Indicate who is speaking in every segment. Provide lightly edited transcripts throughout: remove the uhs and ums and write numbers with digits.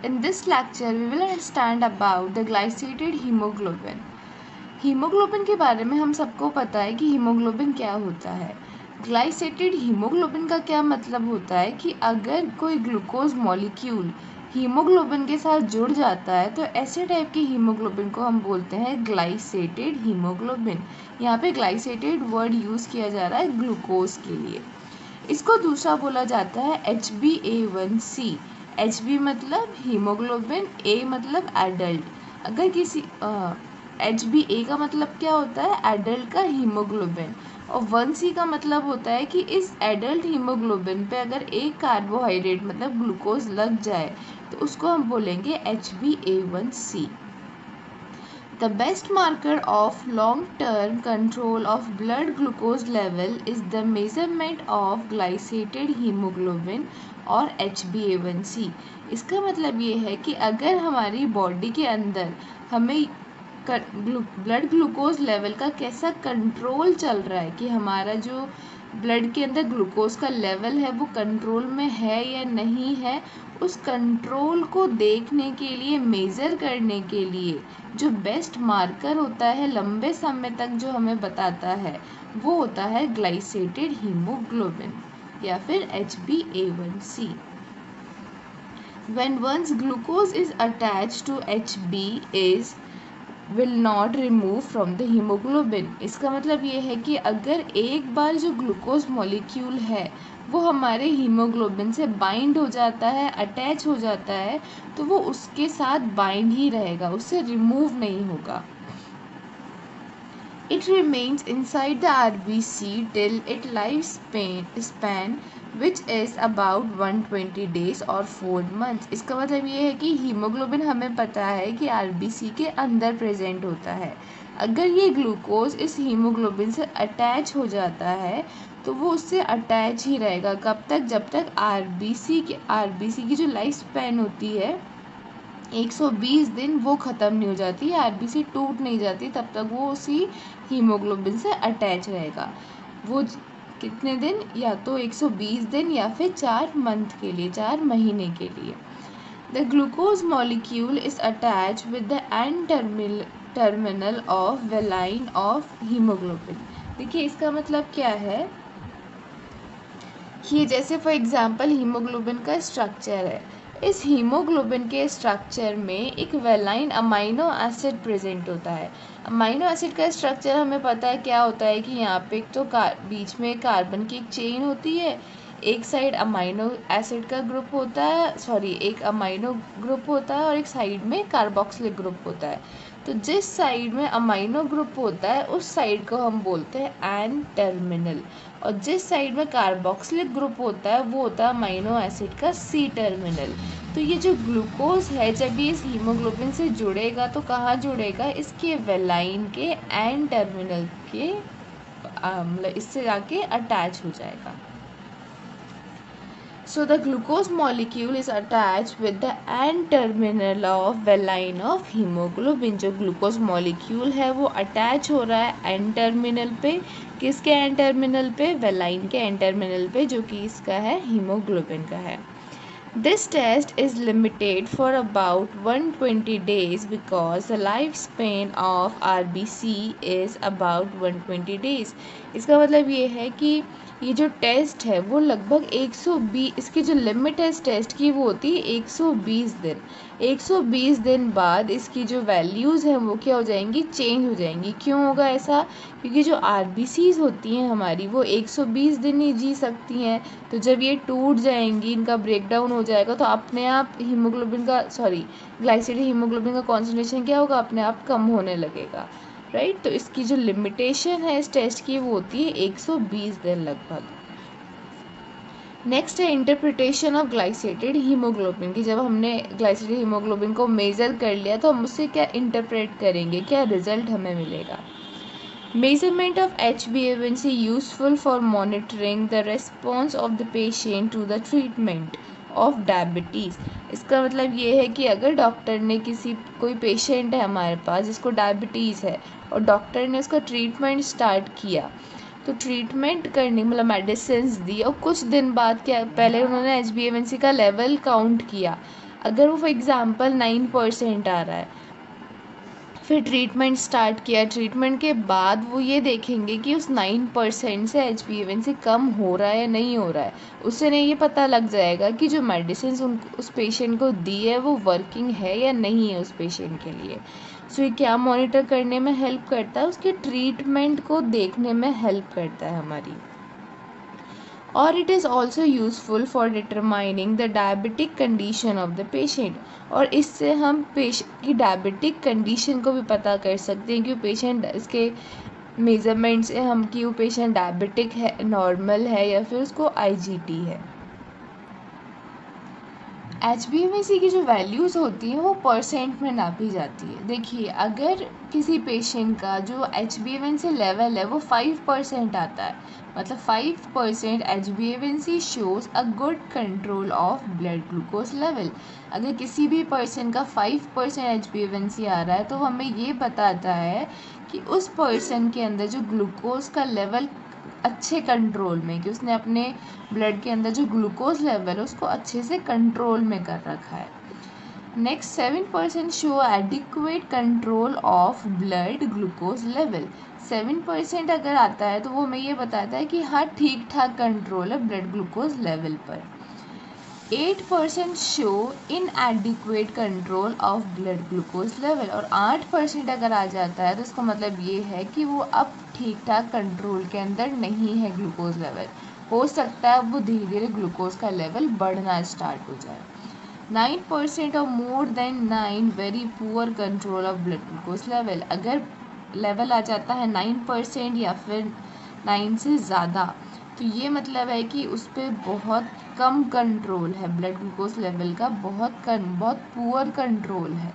Speaker 1: In this lecture, we will understand about the glycated hemoglobin. Haemoglobin के बारे में हम सबको पता है कि हीमोग्लोबिन क्या होता है। ग्लाइसेटेड हीमोग्लोबिन का क्या मतलब होता है कि अगर कोई ग्लूकोज मॉलिक्यूल हीमोग्लोबिन के साथ जुड़ जाता है तो ऐसे टाइप की हीमोग्लोबिन को हम बोलते हैं ग्लाइसेटेड हीमोग्लोबिन। यहाँ पे ग्लाइसेटेड वर्ड यूज़ किया जा रहा है ग्लूकोज के लिए। इसको दूसरा बोला जाता है HbA1c। Hb मतलब हीमोग्लोबिन, A मतलब एडल्ट। अगर किसी HbA का मतलब क्या होता है, एडल्ट का हीमोग्लोबिन, और 1c का मतलब होता है कि इस एडल्ट हीमोग्लोबिन पे अगर एक कार्बोहाइड्रेट मतलब ग्लूकोज लग जाए तो उसको हम बोलेंगे HbA1c। The best marker of long-term control of blood glucose level is the measurement of glycated hemoglobin और HbA1c। इसका मतलब ये है कि अगर हमारी बॉडी के अंदर हमें ब्लड ग्लूकोज लेवल का कैसा कंट्रोल चल रहा है, कि हमारा जो ब्लड के अंदर ग्लूकोज का लेवल है वो कंट्रोल में है या नहीं है, उस कंट्रोल को देखने के लिए, मेज़र करने के लिए जो बेस्ट मार्कर होता है लंबे समय तक जो हमें बताता है वो होता है ग्लाइसेटेड हीमोग्लोबिन या फिर HbA1c। When one's glucose is attached to Hb is will not remove from the hemoglobin। इसका मतलब ये है कि अगर एक बार जो ग्लूकोज मॉलिक्यूल है वो हमारे हीमोग्लोबिन से बाइंड हो जाता है, अटैच हो जाता है, तो वो उसके साथ बाइंड ही रहेगा, उससे रिमूव नहीं होगा। It remains inside the RBC till its lifespan which is about 120 days और 4 months। इसका मतलब ये है कि हीमोग्लोबिन हमें पता है कि RBC के अंदर प्रेजेंट होता है। अगर ये ग्लूकोज इस हीमोग्लोबिन से अटैच हो जाता है तो वो उससे अटैच ही रहेगा। कब तक? जब तक RBC की जो लाइफ स्पैन होती है 120 दिन वो ख़त्म नहीं हो जाती, RBC टूट नहीं जाती, तब तक वो उसी हीमोग्लोबिन से अटैच रहेगा। वो कितने दिन? या तो 120 दिन या फिर 4 मंथ के लिए, 4 महीने के लिए। The glucose molecule is attach with the end terminal of valine of haemoglobin. देखिए इसका मतलब क्या है कि जैसे फॉर एग्जांपल हीमोग्लोबिन का स्ट्रक्चर है, इस हीमोग्लोबिन के स्ट्रक्चर में एक वेलाइन अमाइनो एसिड प्रेजेंट होता है। अमाइनो एसिड का स्ट्रक्चर हमें पता है क्या होता है कि यहाँ पे एक तो बीच में कार्बन की एक चेन होती है, एक साइड अमाइनो एसिड का ग्रुप होता है, एक अमाइनो ग्रुप होता है और एक साइड में कार्बोक्सिलिक ग्रुप होता है। तो जिस साइड में अमाइनो ग्रुप होता है उस साइड को हम बोलते हैं एन टर्मिनल, और जिस साइड में कार्बोक्सिलिक ग्रुप होता है वो होता है अमाइनो एसिड का सी टर्मिनल। तो ये जो ग्लूकोज है जब ये इस हीमोग्लोबिन से जुड़ेगा तो कहाँ जुड़ेगा? इसके वेलाइन के एन टर्मिनल के इससे जाके अटैच हो जाएगा। So the glucose molecule is attached with the end terminal of valine of hemoglobin। जो ग्लूकोज मॉलिक्यूल है वो अटैच हो रहा है एंड टर्मिनल पे। किसके एंड टर्मिनल पे? वेलाइन के एंड टर्मिनल पे, जो कि इसका है हीमोग्लोबिन का है। This test is limited for about 120 days because the lifespan of RBC is about 120 days। इसका मतलब ये है कि ये जो टेस्ट है वो लगभग 120, इसकी जो लिमिट है इस टेस्ट की वो होती है 120 दिन। 120 दिन बाद इसकी जो वैल्यूज़ हैं वो क्या हो जाएंगी? चेंज हो जाएंगी। क्यों होगा ऐसा? क्योंकि जो RBCs होती हैं हमारी वो 120 दिन ही जी सकती हैं, तो जब ये टूट जाएंगी, इनका ब्रेकडाउन हो जाएगा, तो अपने आप ग्लाइसेटेड हीमोग्लोबिन का कॉन्सेंट्रेशन क्या होगा? अपने आप कम होने लगेगा, राइट। तो इसकी जो लिमिटेशन है इस टेस्ट की वो होती है 120 दिन लगभग। नेक्स्ट है इंटरप्रिटेशन ऑफ ग्लाइसेटेड हीमोग्लोबिन, कि जब हमने ग्लाइसेटेड हीमोग्लोबिन को मेज़र कर लिया तो हम उससे क्या इंटरप्रेट करेंगे, क्या रिजल्ट हमें मिलेगा। Measurement of HbA1c useful for monitoring the response of the patient to the treatment of diabetes। इसका मतलब ये है कि अगर डॉक्टर ने कोई पेशेंट है हमारे पास जिसको डायबिटीज़ है और डॉक्टर ने उसका ट्रीटमेंट स्टार्ट किया, तो ट्रीटमेंट करने मतलब मेडिसिन दी और कुछ दिन बाद क्या, पहले उन्होंने HbA1c का लेवल काउंट किया, अगर वो फॉर एग्ज़ाम्पल 9% आ रहा है, फिर ट्रीटमेंट स्टार्ट किया, ट्रीटमेंट के बाद वो ये देखेंगे कि उस 9% से HbA1c कम हो रहा है या नहीं हो रहा है। उससे नहीं ये पता लग जाएगा कि जो मेडिसिन उस पेशेंट को दी है वो वर्किंग है या नहीं है उस पेशेंट के लिए। सो ये क्या मॉनिटर करने में हेल्प करता है, उसके ट्रीटमेंट को देखने में हेल्प करता है हमारी। और it is also useful for determining the diabetic condition of the patient, और इससे हम पेशेंट की डायबिटिक कंडीशन को भी पता कर सकते हैं कि वो पेशेंट, इसके मेज़रमेंट से हम कि वो पेशेंट डायबिटिक है, नॉर्मल है, या फिर उसको IgT है। HbA1c की जो वैल्यूज़ होती हैं वो परसेंट में नापी जाती है। देखिए, अगर किसी पेशेंट का जो HbA1c लेवल है वो 5% आता है, मतलब 5% HbA1c shows a good control of blood glucose level. अगर किसी भी पर्सन का 5% HbA1c आ रहा है तो हमें ये बताता है कि उस पर्सन के अंदर जो ग्लूकोज का लेवल अच्छे कंट्रोल में, कि उसने अपने ब्लड के अंदर जो ग्लूकोज लेवल है उसको अच्छे से कंट्रोल में कर रखा है। Next, 7% show adequate control of blood glucose level. 7% अगर आता है तो वो हमें ये बताता है कि हाँ, ठीक ठाक कंट्रोल है ब्लड ग्लूकोज लेवल पर। 8% show इनएडिक्वेट control of blood glucose level, और 8% अगर आ जाता है तो इसका मतलब ये है कि वो अब ठीक ठाक कंट्रोल के अंदर नहीं है ग्लूकोज लेवल। हो सकता है वो धीरे धीरे ग्लूकोज का लेवल बढ़ना स्टार्ट हो जाए। 9% और more than 9 very poor control of blood glucose level. अगर लेवल आ जाता है 9% या फिर 9 से ज़्यादा, तो ये मतलब है कि उस पर बहुत कम कंट्रोल है, ब्लड ग्लूकोज लेवल का बहुत पुअर कंट्रोल है।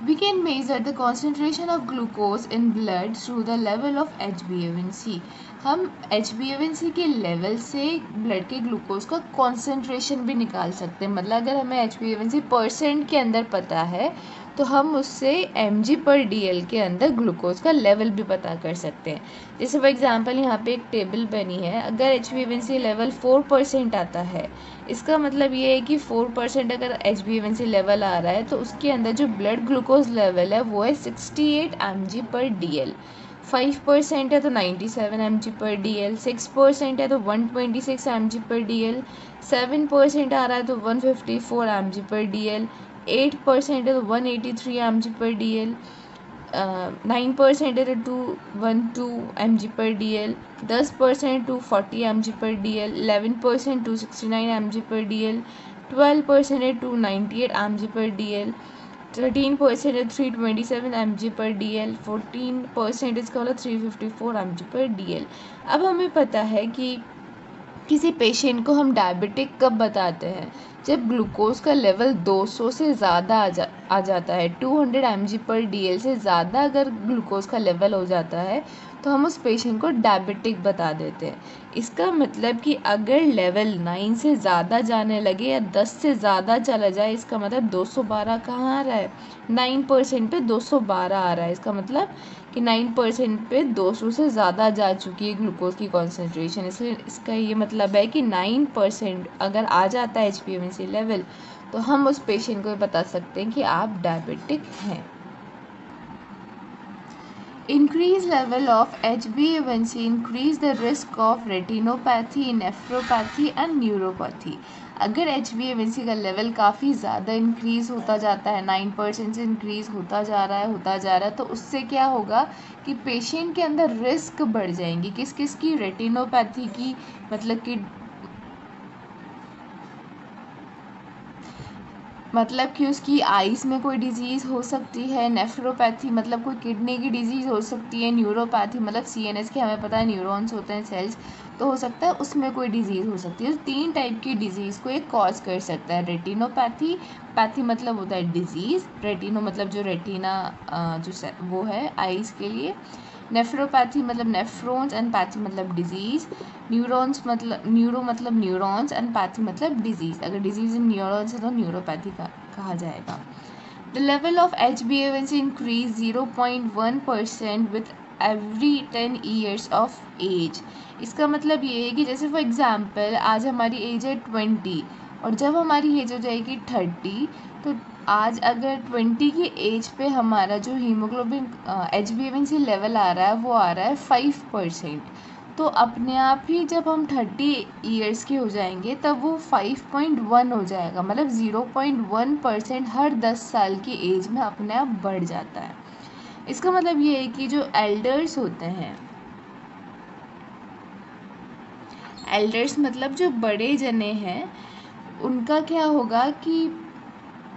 Speaker 1: We can measure the concentration of glucose in blood through the level of HbA1c. हम HbA1c के लेवल से ब्लड के ग्लूकोज का कॉन्सेंट्रेशन भी निकाल सकते हैं। मतलब अगर हमें HbA1c परसेंट के अंदर पता है तो हम उससे mg/dl के अंदर ग्लूकोज का लेवल भी पता कर सकते हैं। जैसे फॉर एग्जांपल यहाँ पे एक टेबल बनी है, अगर HbA1c लेवल 4% आता है, इसका मतलब ये है कि 4% अगर HbA1c लेवल आ रहा है तो उसके अंदर जो ब्लड ग्लूकोज लेवल है वो है 68 mg/dl। 5% है तो 97 mg/dl, 6% है तो 126 mg/dl, 7% आ रहा है तो 154 mg/dl, 8% है तो 183 mg/dl, 9% है तो 212 mg/dl, 10% 240 mg/dl, 11% 269 mg/dl, 12% है 298 mg/dl, 13% है 327 mg/dl, 14% इसका मतलब 354 mg/dl। अब हमें पता है कि किसी पेशेंट को हम डायबिटिक कब बताते हैं, जब ग्लूकोज का लेवल 200 से ज़्यादा आ जाता है, 200 mg/dl से ज़्यादा अगर ग्लूकोज का लेवल हो जाता है तो हम उस पेशेंट को डायबिटिक बता देते हैं। इसका मतलब कि अगर लेवल 9 से ज़्यादा जाने लगे या 10 से ज़्यादा चला जाए, इसका मतलब 212 कहाँ आ रहा है, 9% पे 212 आ रहा है। इसका मतलब कि 9% पे 200 से ज़्यादा जा चुकी है ग्लूकोज की कॉन्सेंट्रेशन। इसलिए इसका ये मतलब है कि 9% अगर आ जाता है HbA1c लेवल तो हम उस पेशेंट को बता सकते हैं कि आप डायबिटिक हैं। Increased level of HbA1c increase the risk of retinopathy, nephropathy and neuropathy. अगर HbA1c का लेवल काफ़ी ज़्यादा इंक्रीज़ होता जाता है, 9% से इंक्रीज़ होता जा रहा है, तो उससे क्या होगा कि पेशेंट के अंदर रिस्क बढ़ जाएंगी। किस किस की, रेटिनोपैथी की, मतलब कि उसकी आइज़ में कोई डिजीज़ हो सकती है, नेफ्रोपैथी मतलब कोई किडनी की डिजीज़ हो सकती है, न्यूरोपैथी मतलब CNS के, हमें पता है न्यूरॉन्स होते हैं, सेल्स, तो हो सकता है उसमें कोई डिजीज़ हो सकती है। तो 3 टाइप की डिजीज़ को एक कॉज कर सकता है। रेटिनोपैथी, पैथी मतलब होता है डिजीज़, रेटिनो मतलब जो रेटिना वो है आइज़ के लिए, नेफ्रोपैथी मतलब नेफ्रॉन्स एंड पैथी मतलब डिजीज़, न्यूरॉन्स मतलब न्यूरो मतलब न्यूरॉन्स एंड पैथी मतलब डिजीज़। अगर डिजीज़ इन न्यूरॉन्स है तो न्यूरोपैथी का कहा जाएगा। The level of HbA1c increase 0.1% with every 10 years of age. इसका मतलब ये है कि जैसे फॉर एग्जांपल आज हमारी एज है 20, और जब हमारी एज हो जाएगी 30, तो आज अगर 20 की एज पे हमारा जो हीमोग्लोबिन HbA1c लेवल आ रहा है वो आ रहा है 5%, तो अपने आप ही जब हम 30 ईयर्स के हो जाएंगे तब वो 5.1 हो जाएगा, मतलब 0.1% हर 10 साल की एज में अपने आप बढ़ जाता है। इसका मतलब ये है कि जो एल्डर्स होते हैं, एल्डर्स मतलब जो बड़े जने हैं, उनका क्या होगा कि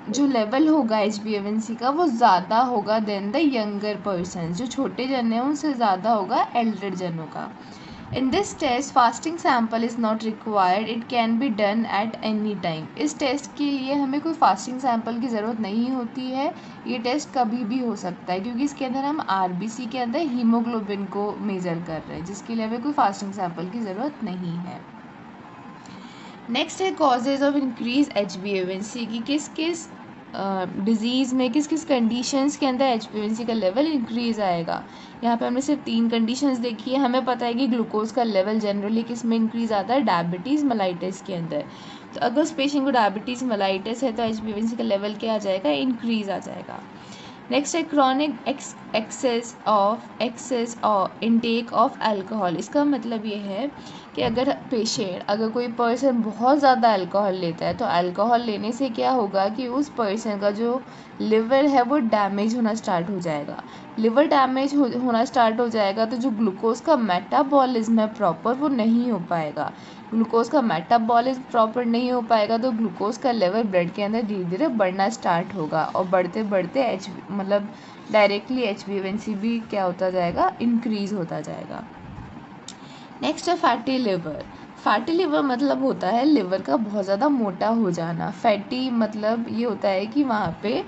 Speaker 1: जो लेवल होगा HbA1c का वो ज़्यादा होगा देन द यंगर पर्सन, जो छोटे जन हैं उनसे ज़्यादा होगा एल्डर जनों का। In this test fasting sample is not required, it can be done at any time. इस टेस्ट के लिए हमें कोई फास्टिंग सैम्पल की ज़रूरत नहीं होती है, ये टेस्ट कभी भी हो सकता है, क्योंकि इसके अंदर हम RBC के अंदर हीमोग्लोबिन को मेज़र कर रहे हैं, जिसके लिए हमें कोई फास्टिंग सैम्पल की ज़रूरत नहीं है। नेक्स्ट है कॉजेज़ ऑफ इंक्रीज HbA1c की किस किस डिज़ीज़ में, किस किस कंडीशंस के अंदर HbA1c का लेवल इंक्रीज़ आएगा। यहाँ पे हमने सिर्फ 3 कंडीशंस देखी है। हमें पता है कि ग्लूकोज का लेवल जनरली किस में इंक्रीज़ आता है, डायबिटीज़ मेलाइटिस के अंदर। तो अगर उस पेशेंट को डायबिटीज़ मेलाइटिस है तो HbA1c का लेवल क्या आ जाएगा, इंक्रीज़ आ जाएगा। नेक्स्ट है chronic excess of intake of alcohol. इसका मतलब ये है कि अगर कोई पर्सन बहुत ज़्यादा अल्कोहल लेता है तो अल्कोहल लेने से क्या होगा कि उस पर्सन का जो लिवर है वो डैमेज होना स्टार्ट हो जाएगा। लिवर डैमेज होना स्टार्ट हो जाएगा तो जो ग्लूकोज का मेटाबॉलिज्म है प्रॉपर वो नहीं हो पाएगा। ग्लूकोज का मेटाबॉलिज्म प्रॉपर नहीं हो पाएगा तो ग्लूकोज का लेवल ब्लड के अंदर धीरे धीरे बढ़ना स्टार्ट होगा, और बढ़ते बढ़ते मतलब डायरेक्टली HbA1c भी क्या होता जाएगा, इंक्रीज़ होता जाएगा। नेक्स्ट है फैटी लिवर। फैटी लिवर मतलब होता है लिवर का बहुत ज़्यादा मोटा हो जाना। फैटी मतलब ये होता है कि वहाँ पे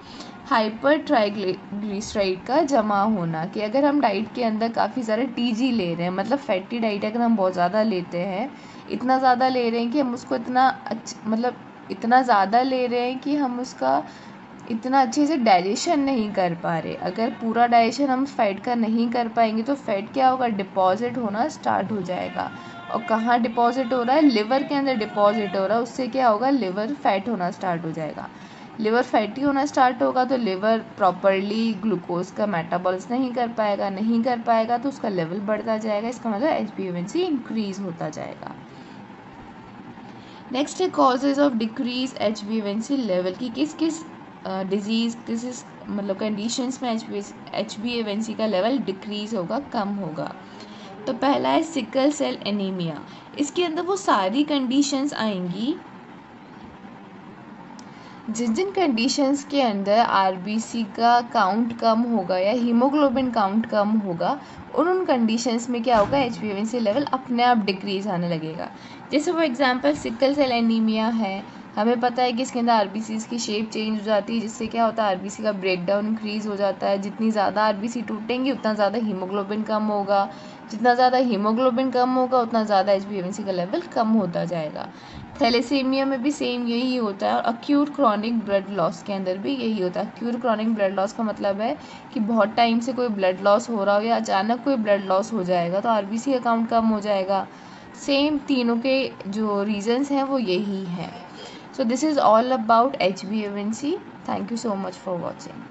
Speaker 1: हाइपर ट्राइग्लिसराइड का जमा होना, कि अगर हम डाइट के अंदर काफ़ी सारे TG ले रहे हैं, मतलब फैटी डाइट अगर हम बहुत ज़्यादा लेते हैं, इतना ज़्यादा ले रहे हैं कि हम उसको इतना ज़्यादा ले रहे हैं कि हम उसका इतना अच्छे से डाइजेशन नहीं कर पा रहे। अगर पूरा डाइजेशन हम फैट का नहीं कर पाएंगे तो फैट क्या होगा, डिपॉजिट होना स्टार्ट हो जाएगा। और कहाँ डिपॉजिट हो रहा है, लिवर के अंदर डिपॉजिट हो रहा है। उससे क्या होगा, लिवर फैट होना स्टार्ट हो जाएगा। लिवर फैटी होना स्टार्ट होगा तो लिवर प्रॉपरली ग्लूकोज का मेटाबॉलिज्म नहीं कर पाएगा तो उसका लेवल बढ़ता जाएगा। इसका मतलब HbA1c इंक्रीज होता जाएगा। नेक्स्ट है causes of decrease HbA1c level की किस किस डिजीज़ मतलब कंडीशंस में HbA1c का लेवल डिक्रीज़ होगा, कम होगा। तो पहला है सिकल सेल एनीमिया। इसके अंदर वो सारी कंडीशंस आएंगी जिन कंडीशंस के अंदर RBC का काउंट कम होगा या हीमोग्लोबिन काउंट कम होगा, उन कंडीशंस में क्या होगा, HbA1c लेवल अपने आप डिक्रीज़ आने लगेगा। जैसे for example sickle cell anaemia है, हमें पता है कि इसके अंदर RBCs की शेप चेंज हो जाती है, जिससे क्या होता है, RBC का ब्रेकडाउन इंक्रीज़ हो जाता है। जितनी ज़्यादा RBC टूटेंगी उतना ज़्यादा हीमोग्लोबिन कम होगा, जितना ज़्यादा हीमोग्लोबिन कम होगा उतना ज़्यादा HbA1c का लेवल कम होता जाएगा। थैलेसीमिया में भी सेम यही होता है, और अक्यूट क्रॉनिक ब्लड लॉस के अंदर भी यही होता है। अक्यूट क्रॉनिक ब्लड लॉस का मतलब है कि बहुत टाइम से कोई ब्लड लॉस हो रहा हो या अचानक कोई ब्लड लॉस हो जाएगा तो RBC का काउंट कम हो जाएगा। सेम तीनों के जो रीजंस हैं वो यही हैं। So this is all about HbA1c. Thank you so much for watching.